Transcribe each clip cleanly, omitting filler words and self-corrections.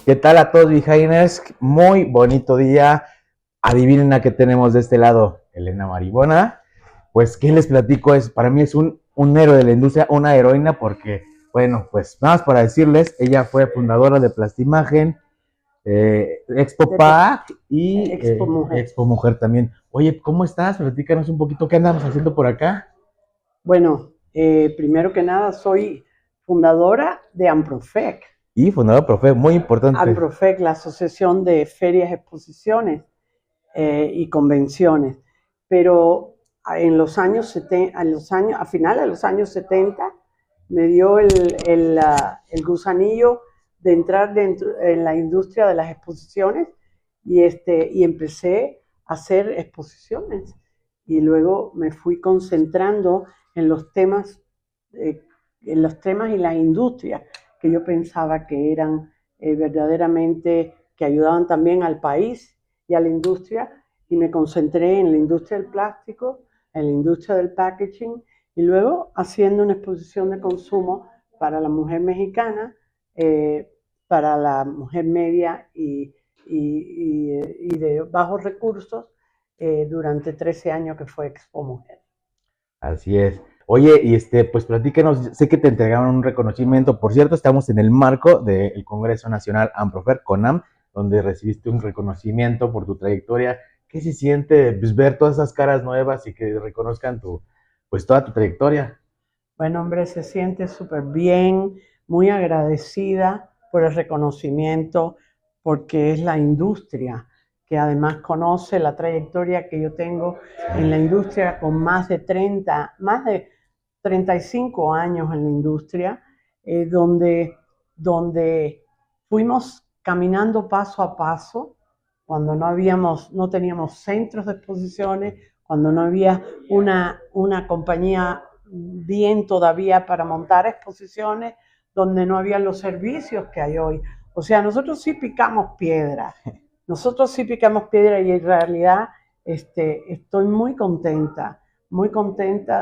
¿Qué tal a todos, Behinders? Muy bonito día. Adivinen a qué tenemos de este lado, Elena Maribona. Pues, ¿qué les platico? Para mí es un héroe de la industria, una heroína, porque, bueno, pues nada más para decirles, ella fue fundadora de Plastimagen, Expo de Pla- Pack y Expo Mujer. Expo Mujer también. Oye, ¿cómo estás? Platícanos un poquito, ¿qué andamos haciendo por acá? Bueno, primero que nada, soy fundadora de AMPROFEC. Y fundadora, profe, muy importante. AMPROFEC, la Asociación de Ferias, Exposiciones y Convenciones. Pero en los años 70, a finales de los años 70, me dio el gusanillo de entrar dentro en la industria de las exposiciones y empecé a hacer exposiciones. Y luego me fui concentrando en los temas, en los temas y las industrias que yo pensaba que eran verdaderamente, que ayudaban también al país y a la industria, y me concentré en la industria del plástico, en la industria del packaging, y luego haciendo una exposición de consumo para la mujer mexicana, para la mujer media y de bajos recursos durante 13 años que fue Expo Mujer. Así es. Oye, y pues platícanos, sé que te entregaron un reconocimiento, por cierto, estamos en el marco del Congreso Nacional AMPROFER, CONAM, donde recibiste un reconocimiento por tu trayectoria. ¿Qué se siente pues, ver todas esas caras nuevas y que reconozcan pues toda tu trayectoria? Bueno, hombre, se siente súper bien, muy agradecida por el reconocimiento, porque es la industria que además conoce la trayectoria que yo tengo en la industria con más de 35 años en la industria, donde fuimos caminando paso a paso, cuando no teníamos centros de exposiciones, cuando no había una compañía bien todavía para montar exposiciones, donde no había los servicios que hay hoy. O sea, nosotros sí picamos piedra y en realidad estoy muy contenta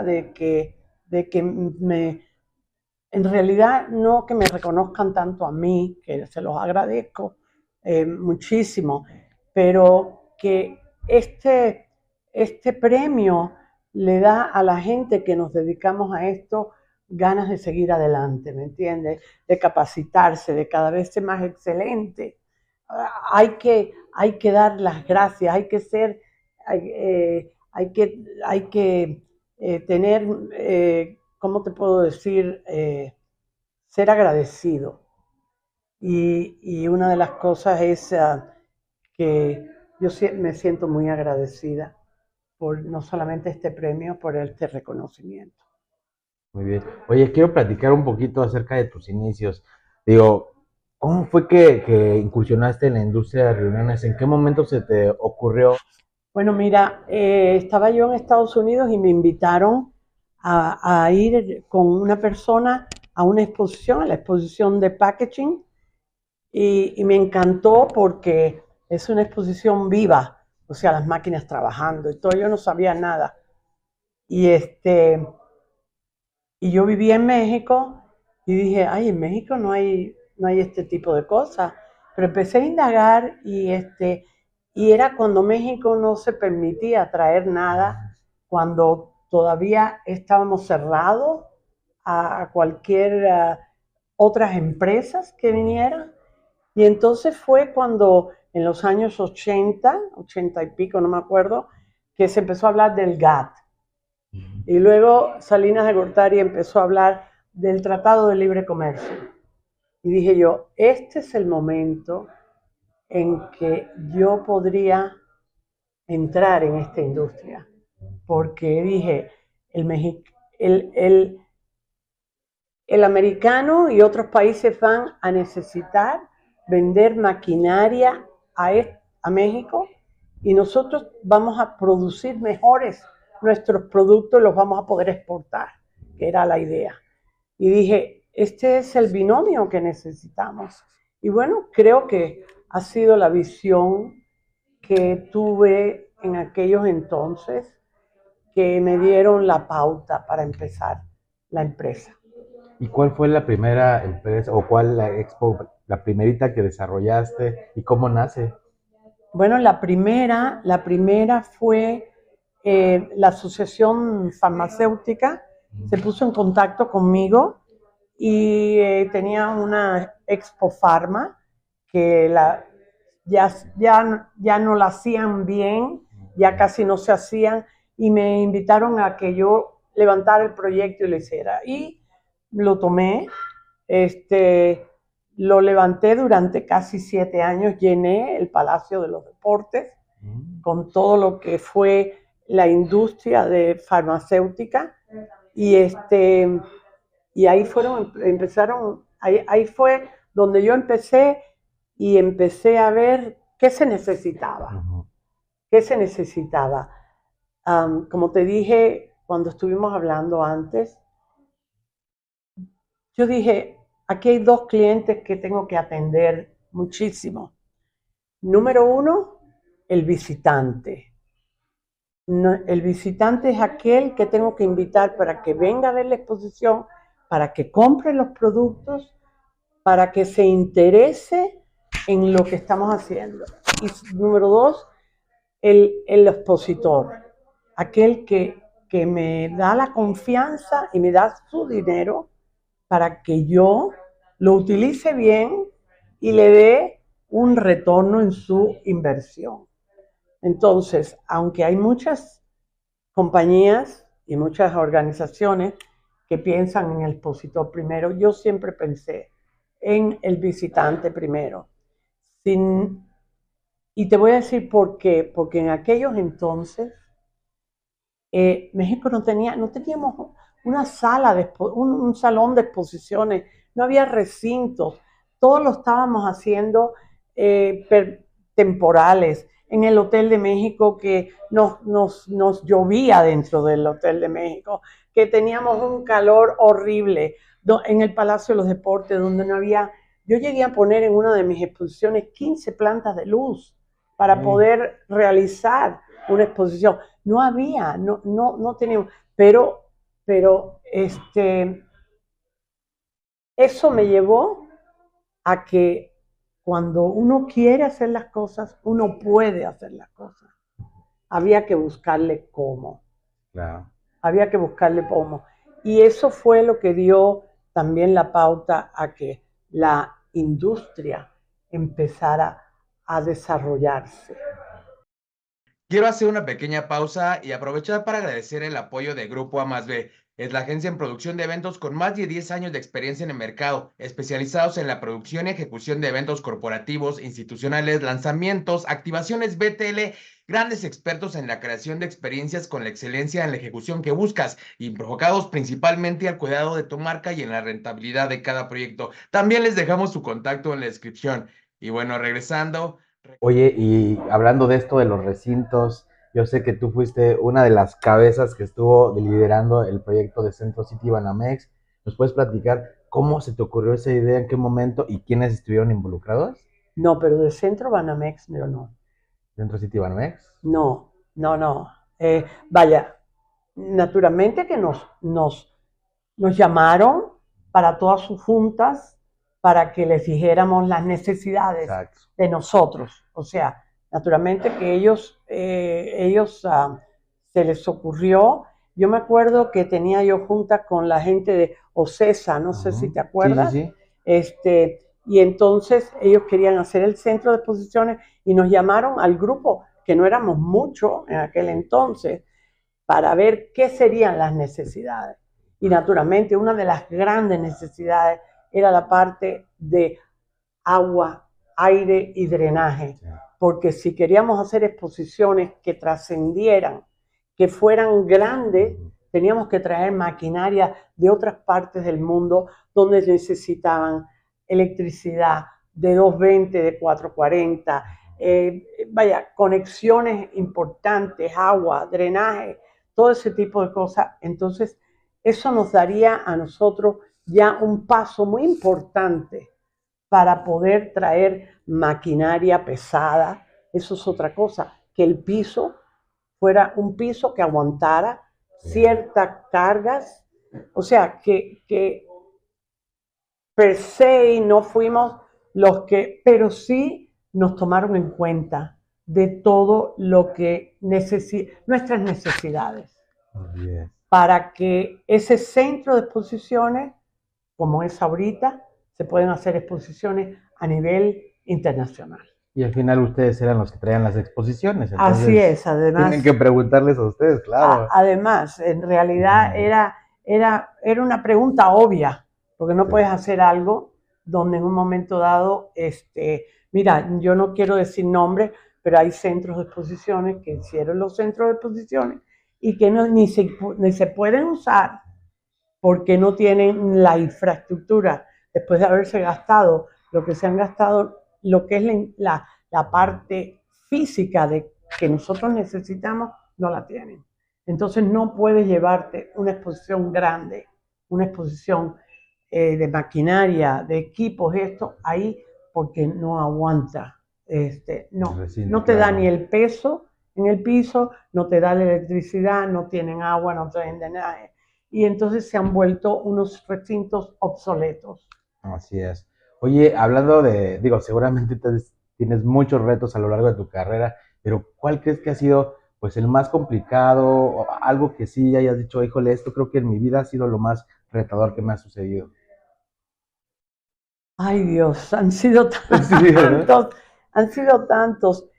de que en realidad no que me reconozcan tanto a mí, que se los agradezco muchísimo, pero que este premio le da a la gente que nos dedicamos a esto ganas de seguir adelante, ¿me entiendes? De capacitarse, de cada vez ser más excelente. Hay que dar las gracias, hay que ser, hay que tener, ¿cómo te puedo decir? Ser agradecido. Y una de las cosas es que yo me siento muy agradecida por no solamente este premio, por este reconocimiento. Muy bien. Oye, quiero platicar un poquito acerca de tus inicios. Digo, ¿cómo fue que incursionaste en la industria de reuniones? ¿En qué momento se te ocurrió? Bueno, mira, estaba yo en Estados Unidos y me invitaron a ir con una persona a una exposición, a la exposición de packaging, y me encantó porque es una exposición viva, o sea, las máquinas trabajando y todo, yo no sabía nada. Y, y yo vivía en México y dije, ay, en México no hay este tipo de cosas. Pero empecé a indagar y era cuando México no se permitía traer nada, cuando todavía estábamos cerrados a cualquier otras empresas que vinieran. Y entonces fue cuando en los años 80, 80 y pico, no me acuerdo, que se empezó a hablar del GATT. Y luego Salinas de Gortari empezó a hablar del Tratado de Libre Comercio. Y dije yo, este es el momento en que yo podría entrar en esta industria. Porque dije, el, el, el americano y otros países van a necesitar vender maquinaria a México y nosotros vamos a producir mejores nuestros productos y los vamos a poder exportar, que era la idea. Y dije, este es el binomio que necesitamos. Y bueno, creo que ha sido la visión que tuve en aquellos entonces que me dieron la pauta para empezar la empresa. ¿Y cuál fue la primera empresa o cuál la expo la primerita que desarrollaste y cómo nace. Bueno, la primera fue la Asociación Farmacéutica, se puso en contacto conmigo y tenía una Expo Pharma que ya no la hacían bien, ya casi no se hacían, y me invitaron a que yo levantara el proyecto y lo hiciera. Y lo tomé, lo levanté durante casi 7 años, llené el Palacio de los Deportes con todo lo que fue la industria de farmacéutica y y ahí ahí fue donde yo empecé y empecé a ver qué se necesitaba. ¿Qué se necesitaba? Como te dije cuando estuvimos hablando antes, yo dije, aquí hay 2 clientes que tengo que atender muchísimo. Número 1, el visitante. No, el visitante es aquel que tengo que invitar para que venga a ver la exposición, para que compre los productos, para que se interese en lo que estamos haciendo. Y número 2, el expositor, aquel que me da la confianza y me da su dinero para que yo lo utilice bien y le dé un retorno en su inversión. Entonces, aunque hay muchas compañías y muchas organizaciones que piensan en el expositor primero, yo siempre pensé en el visitante primero. Y te voy a decir por qué. Porque en aquellos entonces México no teníamos una sala, un salón de exposiciones, no había recintos, todo lo estábamos haciendo temporales. En el Hotel de México, que nos llovía dentro del Hotel de México, que teníamos un calor horrible, en el Palacio de los Deportes, donde no había, yo llegué a poner en una de mis exposiciones 15 plantas de luz para poder realizar una exposición. No había, no teníamos, pero eso me llevó a que cuando uno quiere hacer las cosas, uno puede hacer las cosas. Había que buscarle cómo. Claro. Había que buscarle cómo. Y eso fue lo que dio también la pauta a que la industria empezara a desarrollarse. Quiero hacer una pequeña pausa y aprovechar para agradecer el apoyo de Grupo A+B. Es la agencia en producción de eventos con más de 10 años de experiencia en el mercado, especializados en la producción y ejecución de eventos corporativos, institucionales, lanzamientos, activaciones BTL, grandes expertos en la creación de experiencias con la excelencia en la ejecución que buscas y enfocados principalmente al cuidado de tu marca y en la rentabilidad de cada proyecto. También les dejamos su contacto en la descripción. Y bueno, regresando. Oye, y hablando de esto de los recintos, yo sé que tú fuiste una de las cabezas que estuvo liderando el proyecto de Centro City Banamex. ¿Nos puedes platicar cómo se te ocurrió esa idea, en qué momento y quiénes estuvieron involucrados? No, pero de Centro Banamex yo no. ¿Centro City Banamex? No. Vaya, naturalmente que nos llamaron para todas sus juntas para que les dijéramos las necesidades de nosotros. O sea, naturalmente que ellos se les ocurrió. Yo me acuerdo que tenía yo junta con la gente de OCESA, no sé si te acuerdas. Sí. Y entonces ellos querían hacer el centro de exposiciones y nos llamaron al grupo, que no éramos muchos en aquel entonces, para ver qué serían las necesidades. Y naturalmente una de las grandes necesidades era la parte de agua, aire y drenaje, porque si queríamos hacer exposiciones que trascendieran, que fueran grandes, teníamos que traer maquinaria de otras partes del mundo donde necesitaban electricidad de 220, de 440, conexiones importantes, agua, drenaje, todo ese tipo de cosas. Entonces, eso nos daría a nosotros ya un paso muy importante para poder traer maquinaria pesada. Eso es otra cosa, que el piso fuera un piso que aguantara ciertas cargas. O sea, que per se no fuimos pero sí nos tomaron en cuenta de todo lo que nuestras necesidades, para que ese centro de exposiciones, como es ahorita, se pueden hacer exposiciones a nivel internacional. Y al final ustedes eran los que traían las exposiciones. Entonces así es, además. Tienen que preguntarles a ustedes, claro. Además, en realidad era una pregunta obvia, porque no puedes hacer algo donde en un momento dado, mira, yo no quiero decir nombres, pero hay centros de exposiciones que hicieron los centros de exposiciones y que ni se pueden usar porque no tienen la infraestructura después de haberse gastado lo que se han gastado, lo que es la parte física de que nosotros necesitamos, no la tienen. Entonces no puedes llevarte una exposición grande, una exposición de maquinaria, de equipos, esto ahí, porque no aguanta. No te da ni el peso en el piso, no te da la electricidad, no tienen agua, no tienen de nada. Y entonces se han vuelto unos recintos obsoletos. Así es. Oye, hablando digo, seguramente tienes muchos retos a lo largo de tu carrera, pero ¿cuál crees que ha sido pues el más complicado o algo que sí hayas dicho, híjole, esto creo que en mi vida ha sido lo más retador que me ha sucedido? Ay Dios, han sido tantos, Sí, han sido tantos.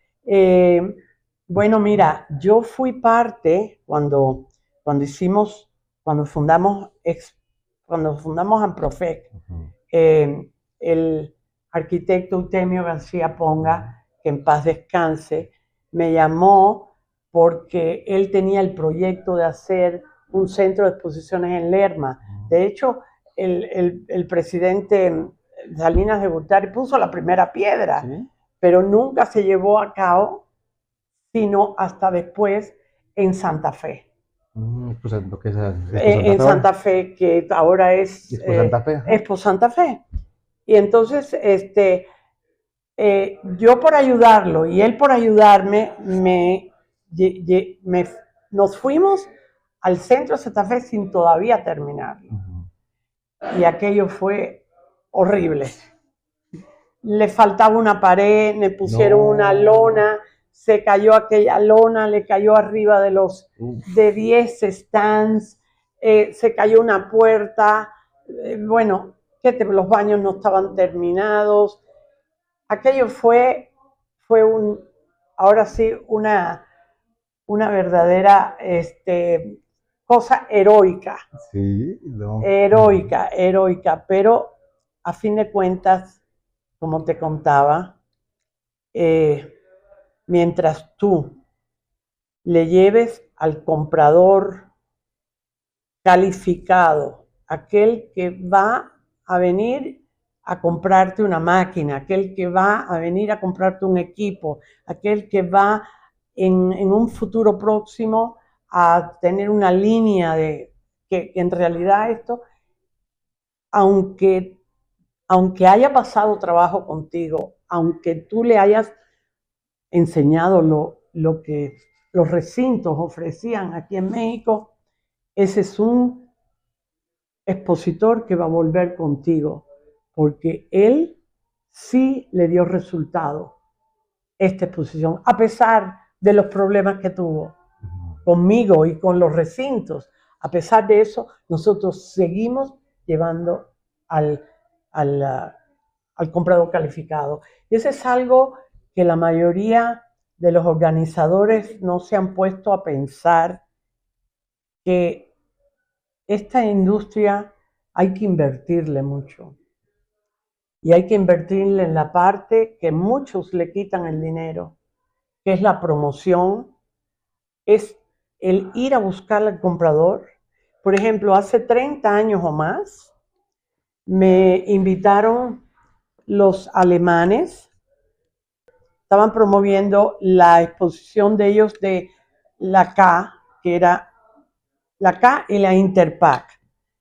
Bueno, mira, yo fui parte cuando fundamos Amprofec, el arquitecto Eutemio García Ponga, que en paz descanse, me llamó porque él tenía el proyecto de hacer un centro de exposiciones en Lerma. De hecho, el presidente Salinas de Gortari puso la primera piedra, ¿sí? Pero nunca se llevó a cabo, sino hasta después en Santa Fe. Pues, en Santa Fe, que ahora es Expo Santa Fe. Y entonces, yo por ayudarlo y él por ayudarme, nos fuimos al centro de Santa Fe sin todavía terminarlo. Y aquello fue horrible. Le faltaba una pared, me pusieron una lona, se cayó aquella lona, le cayó arriba de 10 stands, se cayó una puerta, bueno, los baños no estaban terminados. Aquello fue ahora sí, una verdadera cosa heroica. Sí, no. Heroica, pero a fin de cuentas, como te contaba, mientras tú le lleves al comprador calificado, aquel que va a venir a comprarte una máquina, aquel que va a venir a comprarte un equipo, aquel que va en un futuro próximo a tener una línea que en realidad esto, aunque haya pasado trabajo contigo, aunque tú le hayas enseñado lo que los recintos ofrecían aquí en México, ese es un expositor que va a volver contigo, porque él sí le dio resultado esta exposición, a pesar de los problemas que tuvo conmigo y con los recintos. A pesar de eso, nosotros seguimos llevando al comprador calificado. Y eso es algo que la mayoría de los organizadores no se han puesto a pensar, que esta industria hay que invertirle mucho. Y hay que invertirle en la parte que muchos le quitan el dinero, que es la promoción, es el ir a buscar al comprador. Por ejemplo, hace 30 años o más, me invitaron los alemanes, estaban promoviendo la exposición de ellos de la K, que era la K y la Interpack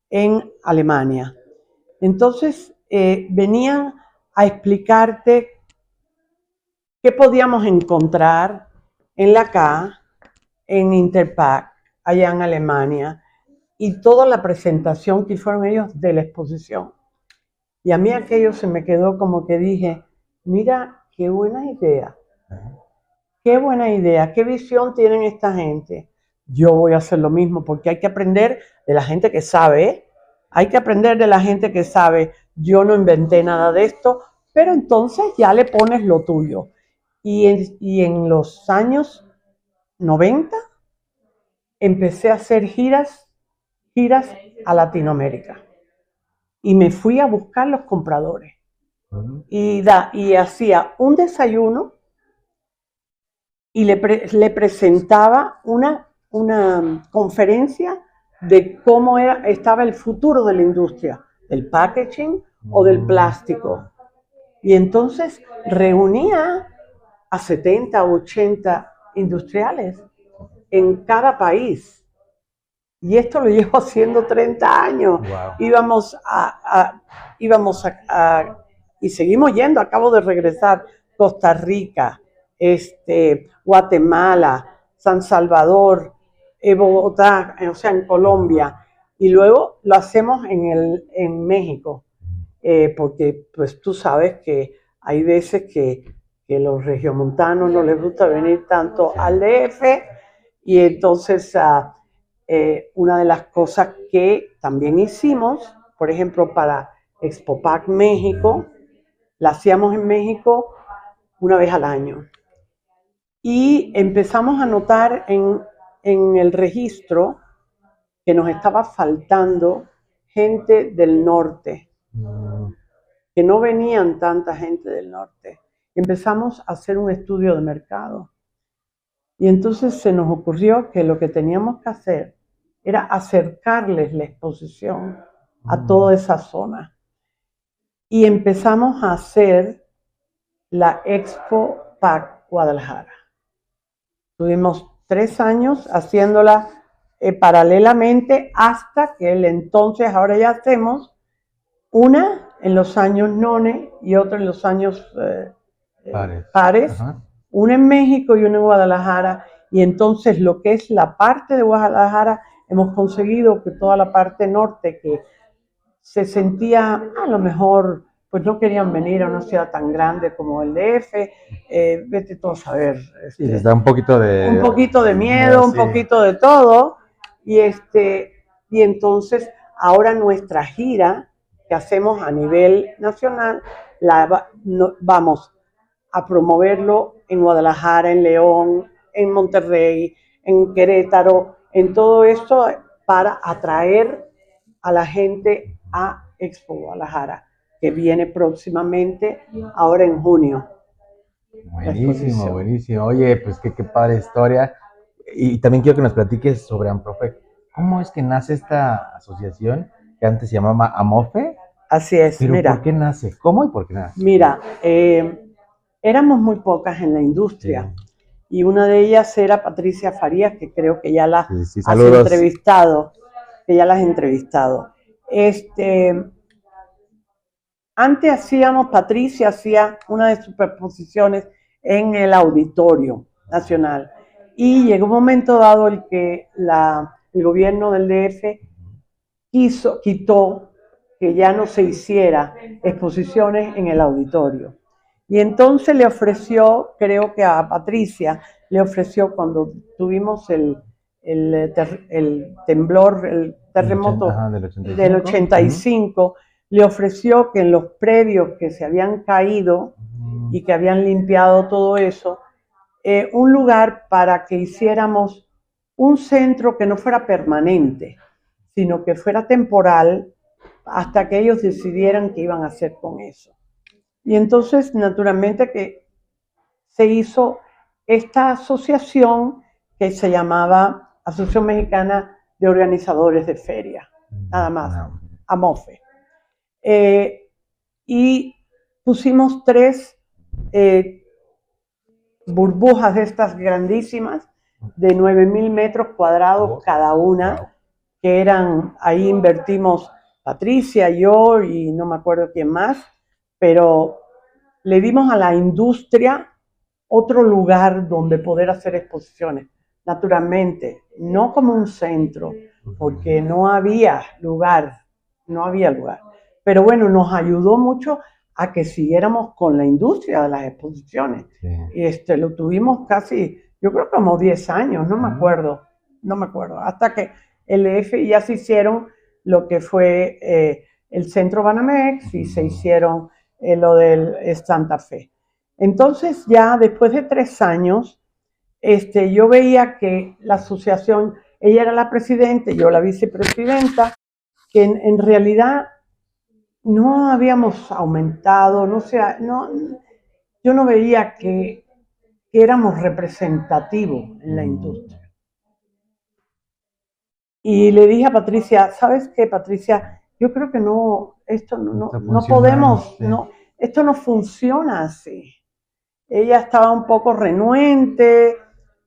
en Alemania. Entonces, venían a explicarte qué podíamos encontrar en la K, en Interpack, allá en Alemania, y toda la presentación que fueron ellos de la exposición. Y a mí aquello se me quedó como que dije, mira, qué buena idea, qué visión tienen esta gente. Yo voy a hacer lo mismo porque hay que aprender de la gente que sabe, ¿eh? Hay que aprender de la gente que sabe. Yo no inventé nada de esto, pero entonces ya le pones lo tuyo. Y en los años 90 empecé a hacer giras a Latinoamérica. Y me fui a buscar los compradores. Y hacía un desayuno y le presentaba una conferencia de cómo estaba el futuro de la industria, del packaging o del plástico. Y entonces reunía a 70 o 80 industriales en cada país. Y esto lo llevo haciendo 30 años. Wow. Y seguimos yendo, acabo de regresar, Costa Rica, Guatemala, San Salvador, Bogotá, o sea, en Colombia. Y luego lo hacemos en México, porque pues tú sabes que hay veces que los regiomontanos no les gusta venir tanto al DF, y entonces una de las cosas que también hicimos, por ejemplo, para Expopac México, la hacíamos en México una vez al año. Y empezamos a notar en el registro que nos estaba faltando gente del norte, que no venían tanta gente del norte. Empezamos a hacer un estudio de mercado. Y entonces se nos ocurrió que lo que teníamos que hacer era acercarles la exposición a toda esa zona. Y empezamos a hacer la Expopac Guadalajara. Tuvimos 3 años haciéndola paralelamente hasta que ahora ya hacemos una en los años none y otra en los años pares, una en México y una en Guadalajara. Y entonces lo que es la parte de Guadalajara, hemos conseguido que toda la parte norte, que se sentía a lo mejor, pues no querían venir a una ciudad tan grande como el DF, vete tú a saber. Sí, les da un poquito de miedo, un poquito de todo. Y entonces ahora nuestra gira que hacemos a nivel nacional, vamos a promoverlo en Guadalajara, en León, en Monterrey, en Querétaro, en todo esto para atraer a la gente a Expo Guadalajara, que viene próximamente, ahora en junio. Buenísimo, buenísimo. Oye, pues qué padre historia. Y también quiero que nos platiques sobre Amprofe. ¿Cómo es que nace esta asociación que antes se llamaba AMOFE? Así es, pero mira. ¿por qué nace? ¿Cómo y por qué nace? Mira, éramos muy pocas en la industria. Sí. Y una de ellas era Patricia Farías, que creo que ya las has entrevistado. Antes Patricia hacía una de sus superposiciones en el Auditorio Nacional. Y llegó un momento dado el que el gobierno del DF quitó que ya no se hiciera exposiciones en el auditorio. Y entonces le ofreció, creo que a Patricia, le ofreció cuando tuvimos el temblor, el terremoto del 85, le ofreció que en los predios que se habían caído y que habían limpiado todo eso, un lugar para que hiciéramos un centro que no fuera permanente, sino que fuera temporal hasta que ellos decidieran qué iban a hacer con eso. Y entonces, naturalmente, que se hizo esta asociación que se llamaba Asociación Mexicana de Organizadores de Feria, nada más, AMOFE. Y pusimos 3 burbujas de estas grandísimas, de 9,000 metros cuadrados cada una, que eran, ahí invertimos Patricia, yo y no me acuerdo quién más, pero le dimos a la industria otro lugar donde poder hacer exposiciones. Naturalmente, no como un centro, porque no había lugar, pero bueno, nos ayudó mucho a que siguiéramos con la industria de las exposiciones. Sí. Lo tuvimos casi, yo creo como 10 años, no me acuerdo, hasta que el EF ya se hicieron lo que fue el Centro Banamex y se hicieron lo del Santa Fe. Entonces ya después de 3 años, yo veía que la asociación, ella era la presidenta, yo la vicepresidenta, que en realidad no habíamos aumentado, yo no veía que éramos representativos en la industria. Y le dije a Patricia, ¿sabes qué, Patricia? Yo creo que esto no podemos, sí. esto no funciona así. Ella estaba un poco renuente,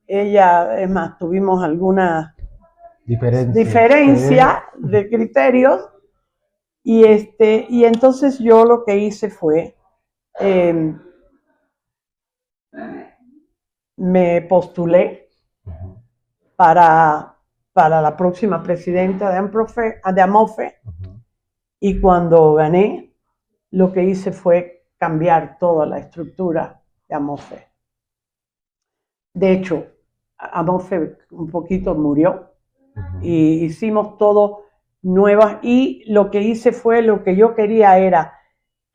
es más, tuvimos alguna diferencia de criterios, y entonces yo lo que hice fue, me postulé para la próxima presidenta de AMOFE, y cuando gané, lo que hice fue cambiar toda la estructura de AMOFE. De hecho, AMOFE un poquito murió, y hicimos todo nuevas, y lo que hice fue, lo que yo quería era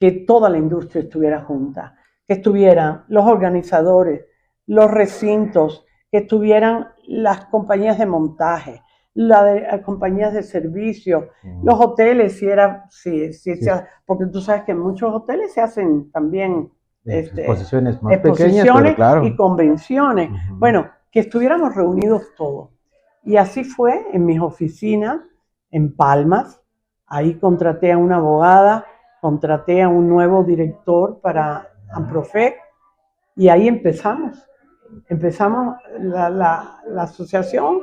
que toda la industria estuviera junta, que estuvieran los organizadores, los recintos, que estuvieran las compañías de montaje, las compañías de servicio, los hoteles, porque tú sabes que en muchos hoteles se hacen también exposiciones más pequeñas, pero claro, y convenciones. Bueno, que estuviéramos reunidos todos. Y así fue en mis oficinas en Palmas. Ahí contraté a una abogada, contraté a un nuevo director para AMPROFEC, y ahí empezamos. La asociación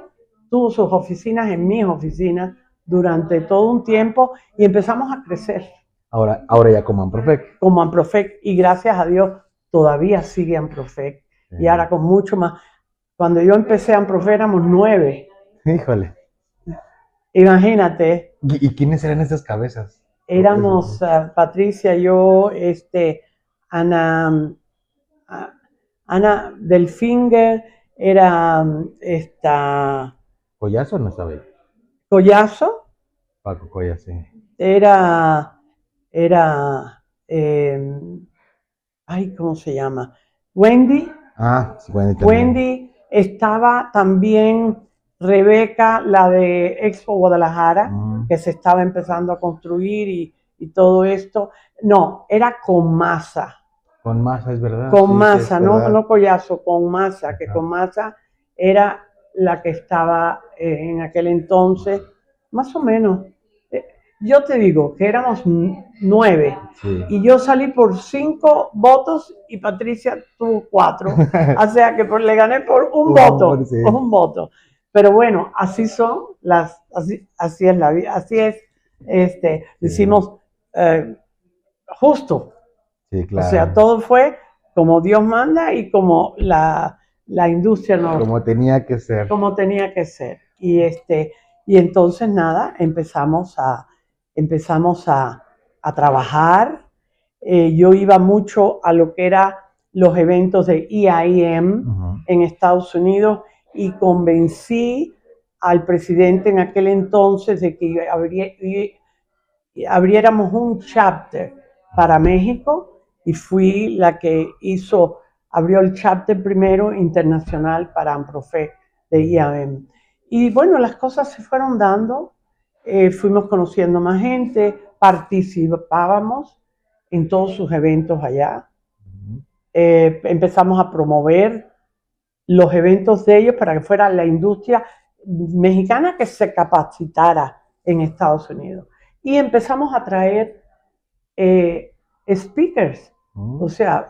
tuvo sus oficinas en mis oficinas durante todo un tiempo, y empezamos a crecer. Ahora ya como AMPROFEC. Como AMPROFEC, y gracias a Dios todavía sigue AMPROFEC. Y ahora con mucho más. Cuando yo empecé AMPROFEC éramos 9. Híjole. Imagínate. ¿Y quiénes eran esas cabezas? Éramos Patricia, yo, Ana Delfinger, era ¿Collazo no estaba ahí? Collazo. Paco Collazo, sí. Era ¿cómo se llama? Wendy. Sí, Wendy también. Wendy, estaba también Rebeca, la de Expo Guadalajara, que se estaba empezando a construir y todo esto. No, era con Masa. Con Masa, es verdad. Con Masa, no Collazo, con Masa, que con Masa era la que estaba en aquel entonces, más o menos. Yo te digo que éramos 9, y yo salí por 5 votos y Patricia tuvo 4. O sea que le gané por un voto, sí. por un voto. Pero bueno, así son así es la vida, así es. Hicimos justo. Sí, claro. O sea, todo fue como Dios manda y como la industria nos... Como tenía que ser. Como tenía que ser. Y entonces nada, empezamos a trabajar. Yo iba mucho a lo que eran los eventos de EIM en Estados Unidos, y convencí al presidente en aquel entonces de que abriéramos un chapter para México, y fui la que abrió el chapter primero internacional para AMPROFEC de EIM. Y bueno, las cosas se fueron dando, fuimos conociendo más gente, participábamos en todos sus eventos allá. Empezamos a promover los eventos de ellos para que fuera la industria mexicana que se capacitara en Estados Unidos. Y empezamos a traer speakers, o sea,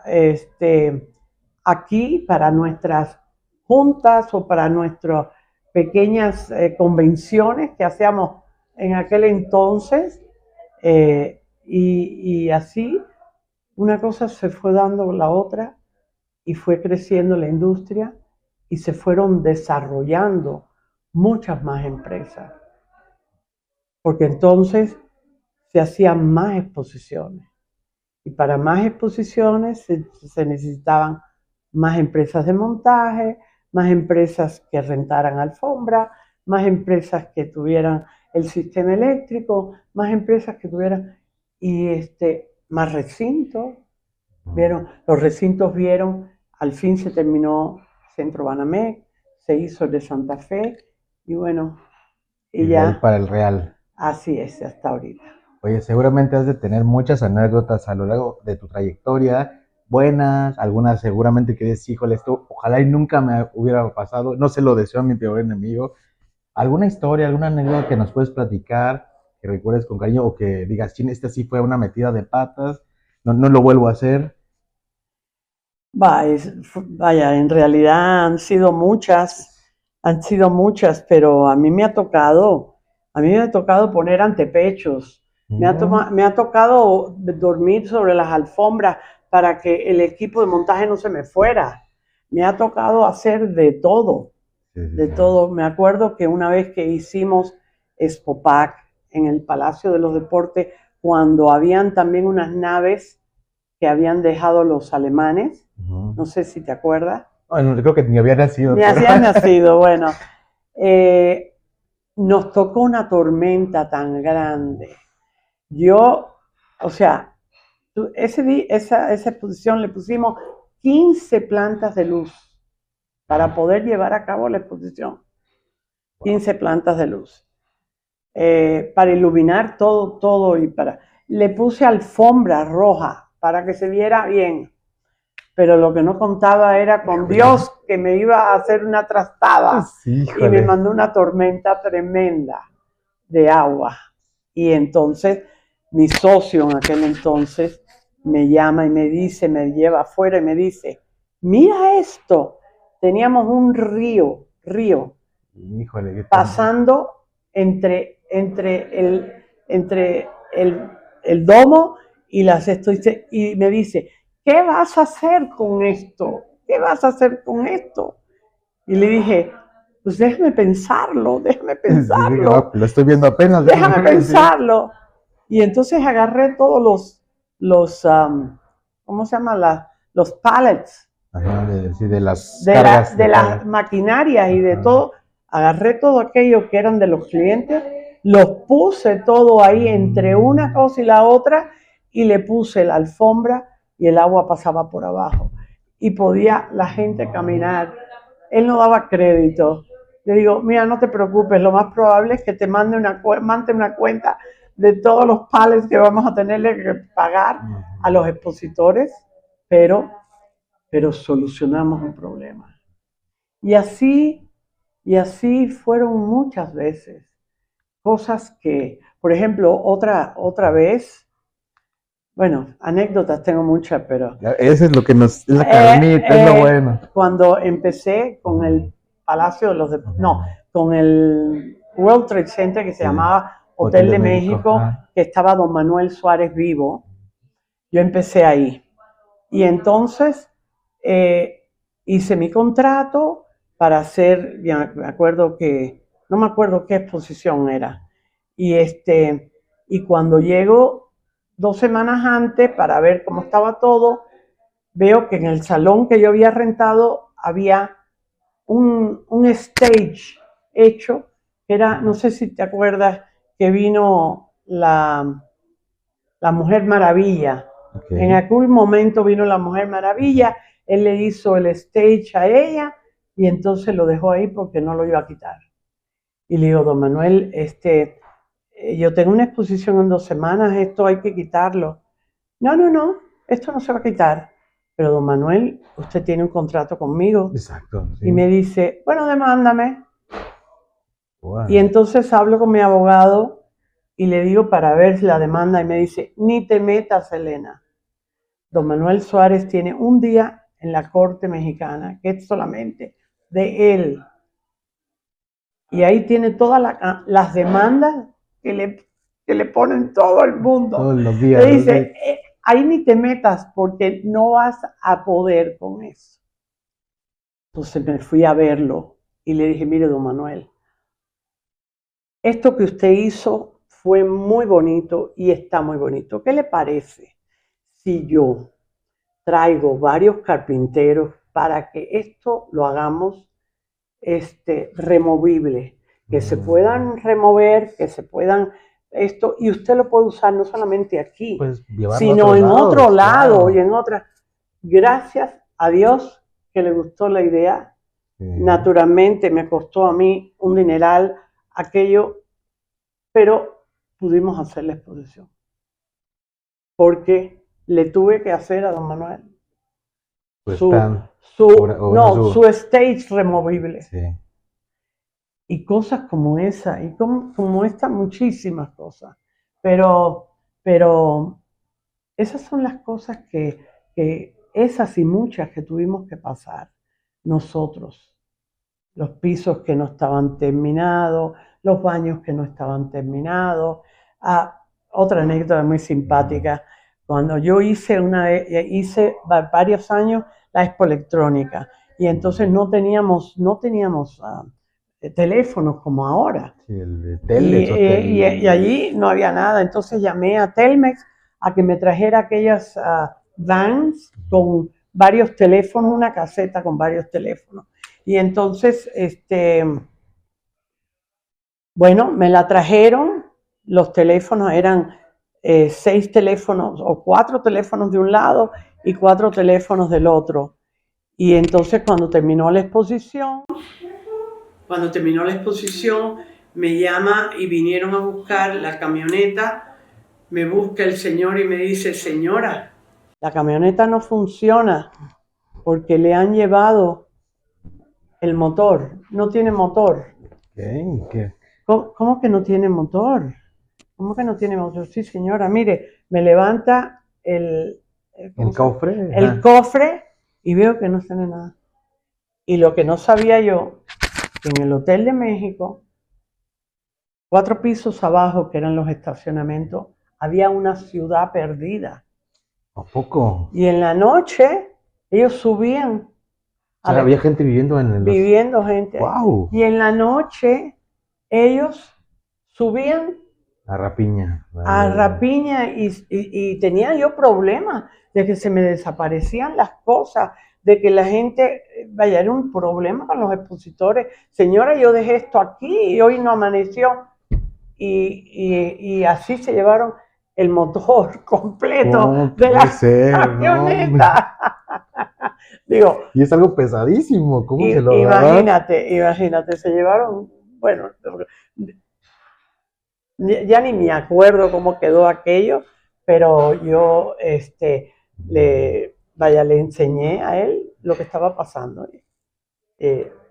aquí para nuestras juntas o para nuestras pequeñas convenciones que hacíamos en aquel entonces, y así una cosa se fue dando la otra, y fue creciendo la industria, y se fueron desarrollando muchas más empresas, porque entonces se hacían más exposiciones. Y para más exposiciones se necesitaban más empresas de montaje, más empresas que rentaran alfombra, más empresas que tuvieran el sistema eléctrico, más empresas que tuvieran y más recintos. Vieron, los recintos vieron, al fin se terminó Centro Banamex, se hizo el de Santa Fe y bueno, Y de ahí para el Real. Así es, hasta ahorita. Oye, seguramente has de tener muchas anécdotas a lo largo de tu trayectoria, buenas, algunas seguramente que dices, híjole, esto ojalá y nunca me hubiera pasado, no se lo deseo a mi peor enemigo. ¿Alguna historia, alguna anécdota que nos puedes platicar, que recuerdes con cariño o que digas, chin, esta sí fue una metida de patas, no lo vuelvo a hacer? Vaya, en realidad han sido muchas, pero a mí me ha tocado poner antepechos. Me ha tocado dormir sobre las alfombras para que el equipo de montaje no se me fuera. Me ha tocado hacer de todo, de todo. Me acuerdo que una vez que hicimos Expopac en el Palacio de los Deportes, cuando habían también unas naves que habían dejado los alemanes, no sé si te acuerdas. Bueno, creo que ni había nacido. Ni había nacido, bueno. Nos tocó una tormenta tan grande. O sea, esa exposición le pusimos 15 plantas de luz para poder llevar a cabo la exposición. 15 plantas de luz. Para iluminar todo le puse alfombra roja para que se viera bien. Pero lo que no contaba era con Dios que me iba a hacer una trastada. Sí, y me mandó una tormenta tremenda de agua. Y entonces mi socio en aquel entonces me llama y me dice, me lleva afuera y me dice, mira esto, teníamos un río Híjole, pasando entre el domo y las y me dice, ¿qué vas a hacer con esto? ¿Qué vas a hacer con esto? Y le dije, pues déjame pensarlo. Sí, lo estoy viendo apenas. Déjame pensarlo. Y entonces agarré todos los ¿cómo se llama? Los pallets. Ajá, de las cargas. De las maquinarias y de todo. Agarré todo aquello que eran de los clientes, los puse todo ahí entre una cosa y la otra y le puse la alfombra y el agua pasaba por abajo. Y podía la gente caminar. Él no daba crédito. Le digo, mira, no te preocupes, lo más probable es que te mande una cuenta de todos los pallets que vamos a tenerle que pagar a los expositores, pero solucionamos un problema. Y así fueron muchas veces. Cosas que, por ejemplo, otra vez, bueno, anécdotas tengo muchas, pero... Eso es lo que es la carnita, es lo bueno. Cuando empecé con el Palacio de los con el World Trade Center que se llamaba Hotel de México, que estaba don Manuel Suárez vivo, yo empecé ahí. Y entonces hice mi contrato para hacer, no me acuerdo qué exposición era. Y cuando llego 2 semanas antes para ver cómo estaba todo, veo que en el salón que yo había rentado había un stage hecho, que era, no sé si te acuerdas, que vino la Mujer Maravilla. Okay. En aquel momento vino la Mujer Maravilla, él le hizo el stage a ella y entonces lo dejó ahí porque no lo iba a quitar. Y le digo, don Manuel, yo tengo una exposición en 2 semanas, esto hay que quitarlo. No, esto no se va a quitar. Pero don Manuel, usted tiene un contrato conmigo. Exacto. Sí. Y me dice, bueno, demándame. Wow. Y entonces hablo con mi abogado y le digo para ver la demanda y me dice, ni te metas, Elena. Don Manuel Suárez tiene un día en la Corte Mexicana, que es solamente de él. Y ahí tiene todas las demandas que le ponen todo el mundo. Todos los días. Le dice, ahí ni te metas porque no vas a poder con eso. Entonces me fui a verlo y le dije, mire, don Manuel, esto que usted hizo fue muy bonito y está muy bonito. ¿Qué le parece si yo traigo varios carpinteros para que esto lo hagamos removible, que se puedan remover, que se puedan esto, y usted lo puede usar no solamente aquí, Pues sino en otro lado y en otra. Gracias a Dios que le gustó la idea. Naturalmente me costó a mí un dineral aquello, pero pudimos hacer la exposición. Porque le tuve que hacer a don Manuel Pues su stage removible. Sí. Y cosas como esa, y como estas muchísimas cosas. Pero esas son las cosas que esas y muchas que tuvimos que pasar nosotros. Los pisos que no estaban terminados, los baños que no estaban terminados. Otra anécdota muy simpática. Cuando yo hice varios años la Expo Electrónica y entonces no teníamos teléfonos como ahora. Sí, el de Telex, y allí no había nada. Entonces llamé a Telmex a que me trajera aquellas vans con varios teléfonos, una caseta con varios teléfonos. Y entonces, bueno, me la trajeron. Los teléfonos eran 6 teléfonos o 4 teléfonos de un lado y 4 teléfonos del otro. Y entonces cuando terminó la exposición, me llama y vinieron a buscar la camioneta. Me busca el señor y me dice, señora, la camioneta no funciona porque le han llevado el motor. No tiene motor. ¿Qué? ¿Cómo que no tiene motor? ¿Cómo que no tiene motor? Sí, señora, mire, me levanta el cofre y veo que no tiene nada. Y lo que no sabía yo, que en el Hotel de México, 4 pisos abajo, que eran los estacionamientos, había una ciudad perdida. ¿A poco? Y en la noche, ellos subían. O sea, había gente viviendo en el... Viviendo gente. ¡Wow! Y en la noche, ellos subían a Rapiña. Y tenía yo problemas de que se me desaparecían las cosas, de que la gente, vaya, era un problema con los expositores. Señora, yo dejé esto aquí y hoy no amaneció. Y así se llevaron el motor completo de la camioneta. Digo, y es algo pesadísimo, ¿cómo se lo imagínate, se llevaron, bueno, ya ni me acuerdo cómo quedó aquello, pero yo le enseñé a él lo que estaba pasando.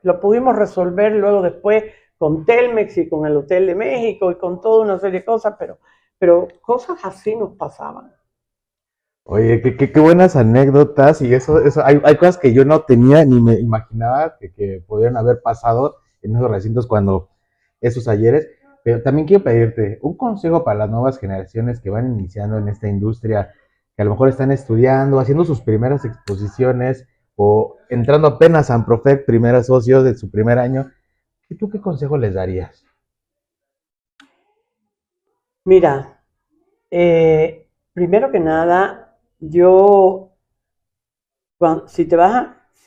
Lo pudimos resolver luego después con Telmex y con el Hotel de México y con toda una serie de cosas, pero cosas así nos pasaban. Oye, qué buenas anécdotas, y eso hay cosas que yo no tenía ni me imaginaba que pudieran haber pasado en esos recintos cuando esos ayeres. Pero también quiero pedirte un consejo para las nuevas generaciones que van iniciando en esta industria, que a lo mejor están estudiando, haciendo sus primeras exposiciones o entrando apenas a Amprofec, primeros socios de su primer año. ¿Y tú qué consejo les darías? Mira, primero que nada, si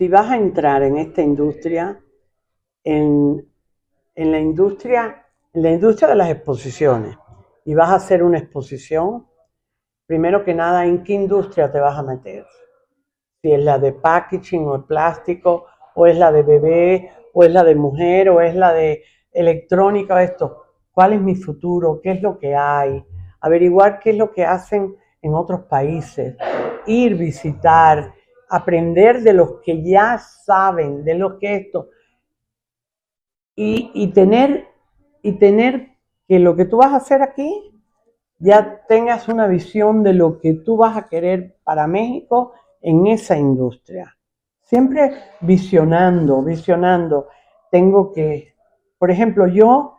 vas a entrar en esta industria, en la industria de las exposiciones, y vas a hacer una exposición, primero que nada, ¿en qué industria te vas a meter? Si es la de packaging o el plástico, o es la de bebé, o es la de mujer, o es la de electrónica, esto. ¿Cuál es mi futuro? ¿Qué es lo que hay? Averiguar qué es lo que hacen en otros países. Ir, visitar, aprender de los que ya saben, de lo que esto. Y tener que lo que tú vas a hacer aquí, ya tengas una visión de lo que tú vas a querer para México en esa industria. Siempre visionando. Tengo que, por ejemplo, yo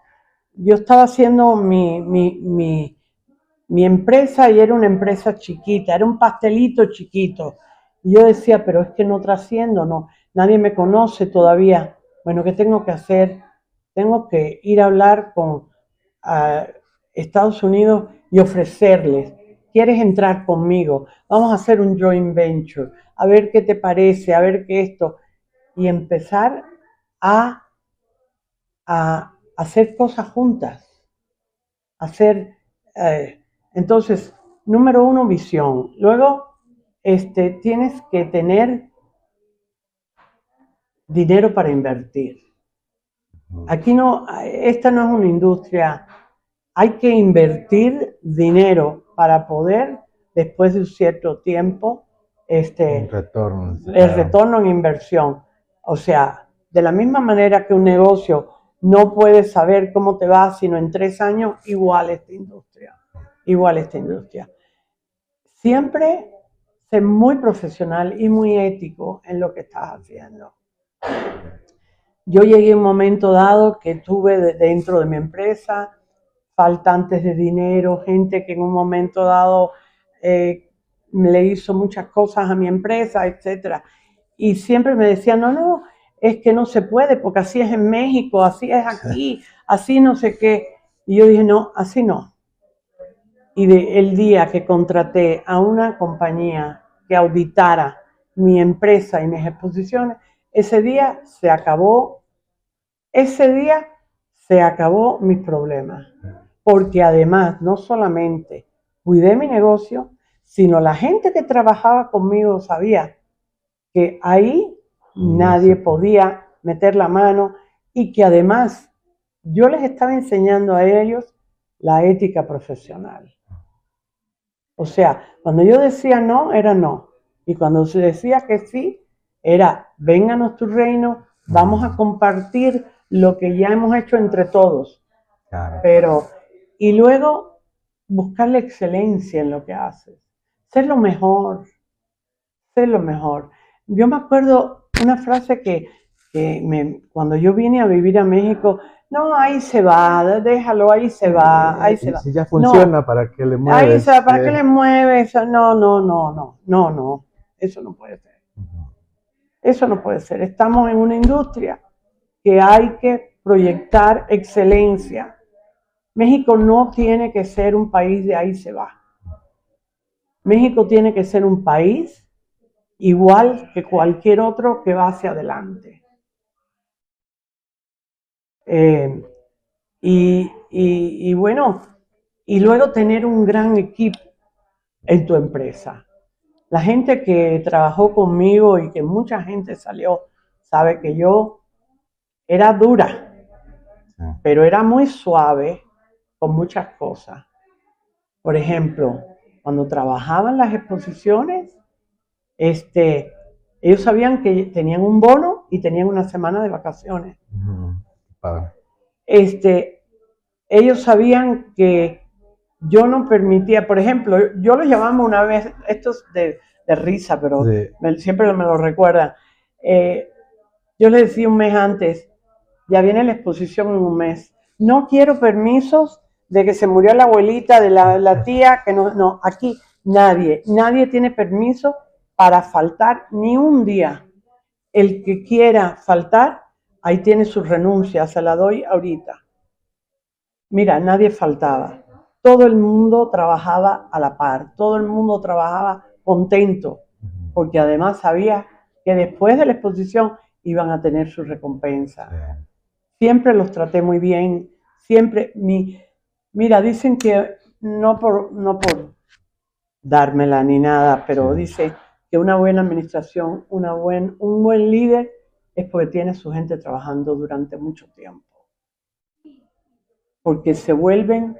estaba haciendo mi empresa y era una empresa chiquita, era un pastelito chiquito. Y yo decía, pero es que no trasciendo, no, nadie me conoce todavía. Bueno, ¿qué tengo que hacer? Tengo que ir a hablar con Estados Unidos y ofrecerles, ¿quieres entrar conmigo? Vamos a hacer un joint venture, a ver qué te parece, a ver qué esto, y empezar a hacer cosas juntas, entonces, número uno, visión. Luego, tienes que tener dinero para invertir. Aquí esta no es una industria. Hay que invertir dinero para poder, después de un cierto tiempo, Un retorno. el retorno en inversión. O sea, de la misma manera que un negocio no puedes saber cómo te va, sino en 3 años, igual esta industria. Igual esta industria. Siempre sé muy profesional y muy ético en lo que estás haciendo. Yo llegué a un momento dado que tuve dentro de mi empresa faltantes de dinero, gente que en un momento dado le hizo muchas cosas a mi empresa, etc. Y siempre me decían, no, es que no se puede, porque así es en México, así es aquí, así no sé qué. Y yo dije, no, así no. Y el día que contraté a una compañía que auditara mi empresa y mis exposiciones, ese día se acabó mis problemas. Porque además, no solamente cuidé mi negocio, sino la gente que trabajaba conmigo sabía que ahí nadie podía meter la mano y que además yo les estaba enseñando a ellos la ética profesional. O sea, cuando yo decía no, era no. Y cuando se decía que sí, era vénganos tu reino, vamos a compartir lo que ya hemos hecho entre todos. Claro. Y luego buscar la excelencia en lo que haces. Ser lo mejor. Ser lo mejor. Yo me acuerdo una frase que cuando yo vine a vivir a México, no, ahí se va, déjalo, ahí se va, ahí se va. Si ya funciona, no, ¿para qué le mueves? Ahí se va, ¿para qué le mueves? No, eso no puede ser. Eso no puede ser. Estamos en una industria que hay que proyectar excelencia. México no tiene que ser un país de ahí se va. México tiene que ser un país igual que cualquier otro que va hacia adelante. Y bueno, y luego tener un gran equipo en tu empresa. La gente que trabajó conmigo y que mucha gente salió, sabe que yo era dura, pero era muy suave con muchas cosas. Por ejemplo, cuando trabajaban las exposiciones, ellos sabían que tenían un bono y tenían una semana de vacaciones. Ellos sabían que yo no permitía, por ejemplo, yo los llamaba una vez, esto es de risa, pero sí, siempre me lo recuerdan. Yo les decía un mes antes, ya viene la exposición en un mes, no quiero permisos de que se murió la abuelita, de la tía, que no, aquí nadie tiene permiso para faltar ni un día. El que quiera faltar, ahí tiene su renuncia, se la doy ahorita. Mira, nadie faltaba. Todo el mundo trabajaba a la par, todo el mundo trabajaba contento, porque además sabía que después de la exposición iban a tener su recompensa. Siempre los traté muy bien, siempre. Mira, dicen que no por dármela ni nada, pero dice que una buena administración, un buen líder es porque tiene a su gente trabajando durante mucho tiempo. Porque se vuelven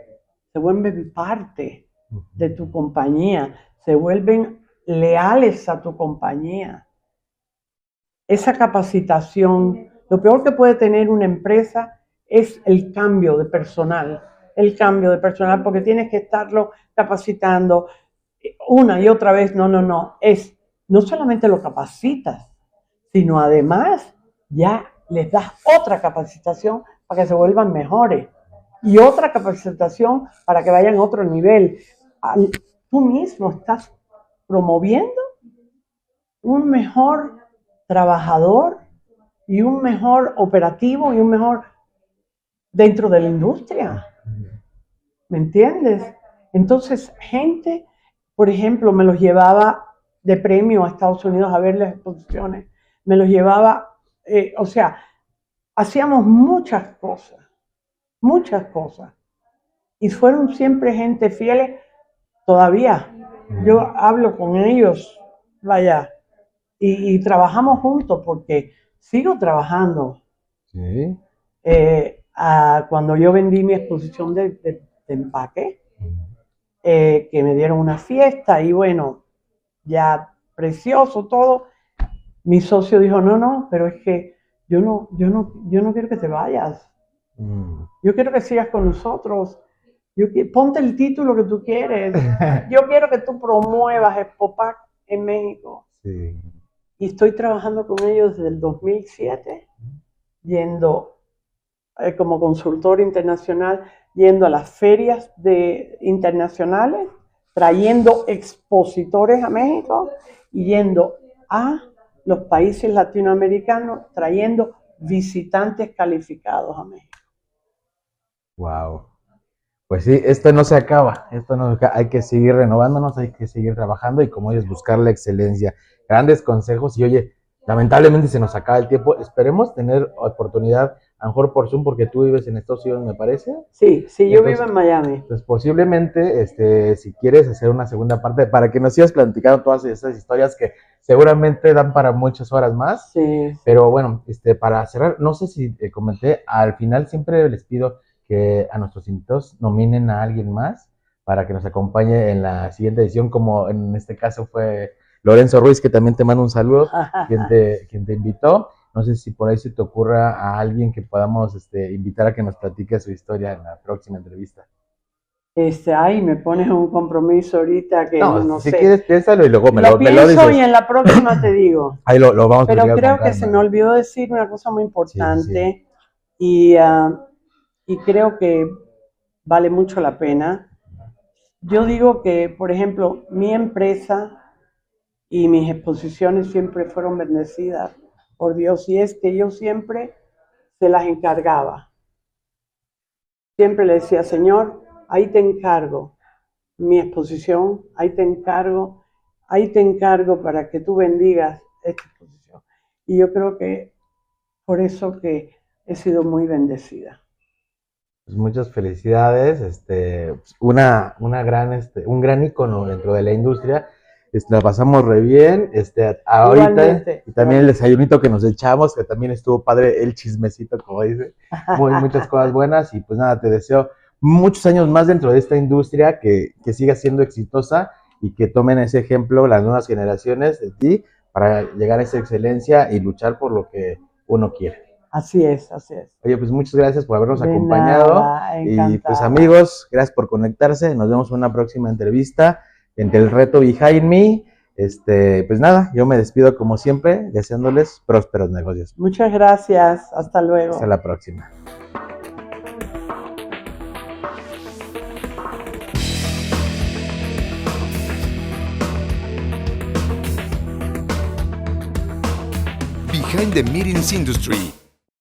parte de tu compañía, se vuelven leales a tu compañía. Esa capacitación, lo peor que puede tener una empresa es el cambio de personal, porque tienes que estarlo capacitando una y otra vez. No solamente lo capacitas, sino además ya les das otra capacitación para que se vuelvan mejores. Y otra capacitación para que vayan a otro nivel. Tú mismo estás promoviendo un mejor trabajador y un mejor operativo y un mejor dentro de la industria. ¿me entiendes? Entonces, gente, por ejemplo, me los llevaba de premio a Estados Unidos a ver las exposiciones, me los llevaba, o sea, hacíamos muchas cosas, y fueron siempre gente fiel, todavía, yo hablo con ellos, vaya, y trabajamos juntos porque sigo trabajando. Sí. Cuando yo vendí mi exposición de empaque, que me dieron una fiesta y bueno, ya precioso todo, mi socio dijo, no, pero es que yo no quiero que te vayas, yo quiero que sigas con nosotros, ponte el título que tú quieres, yo quiero que tú promuevas Expopac en México. Sí. Y estoy trabajando con ellos desde el 2007, yendo como consultor internacional, yendo a las ferias internacionales, trayendo expositores a México y yendo a los países latinoamericanos, trayendo visitantes calificados a México. Wow. Pues sí, esto no se acaba, hay que seguir renovándonos, hay que seguir trabajando y como ellos buscar la excelencia. Grandes consejos y oye, lamentablemente se nos acaba el tiempo, esperemos tener oportunidad, a lo mejor por Zoom, porque tú vives en Estados Unidos, me parece. Sí, yo vivo en Miami. Entonces posiblemente, si quieres hacer una segunda parte, para que nos sigas platicando todas esas historias que seguramente dan para muchas horas más. Sí. Pero bueno, para cerrar, no sé si comenté, al final siempre les pido que a nuestros invitados nominen a alguien más para que nos acompañe en la siguiente edición, como en este caso fue Lorenzo Ruiz, que también te mando un saludo, quien te invitó. No sé si por ahí se te ocurra a alguien que podamos invitar a que nos platique su historia en la próxima entrevista. Me pones un compromiso ahorita que no sé. Si quieres, piénsalo y luego me lo pienso dices. Y en la próxima te digo. Ahí lo vamos a Pero creo que se me olvidó decir una cosa muy importante. Sí. Y creo que vale mucho la pena. Yo digo que, por ejemplo, mi empresa y mis exposiciones siempre fueron bendecidas por Dios, y es que yo siempre se las encargaba. Siempre le decía, Señor, ahí te encargo mi exposición, ahí te encargo para que tú bendigas esta exposición. Y yo creo que por eso que he sido muy bendecida. Pues muchas felicidades, un gran ícono dentro de la industria, la pasamos re bien, ahorita, Igualmente. Y también el desayunito que nos echamos, que también estuvo padre, el chismecito, como dice, muchas cosas buenas, y pues nada, te deseo muchos años más dentro de esta industria, que siga siendo exitosa, y que tomen ese ejemplo las nuevas generaciones de ti, para llegar a esa excelencia y luchar por lo que uno quiere. Así es. Oye, pues muchas gracias por habernos acompañado. Nada, y pues amigos, gracias por conectarse. Nos vemos en una próxima entrevista en el reto Behind Me. Pues nada, yo me despido como siempre, deseándoles prósperos negocios. Muchas gracias. Hasta luego. Hasta la próxima. Behind the Meetings Industry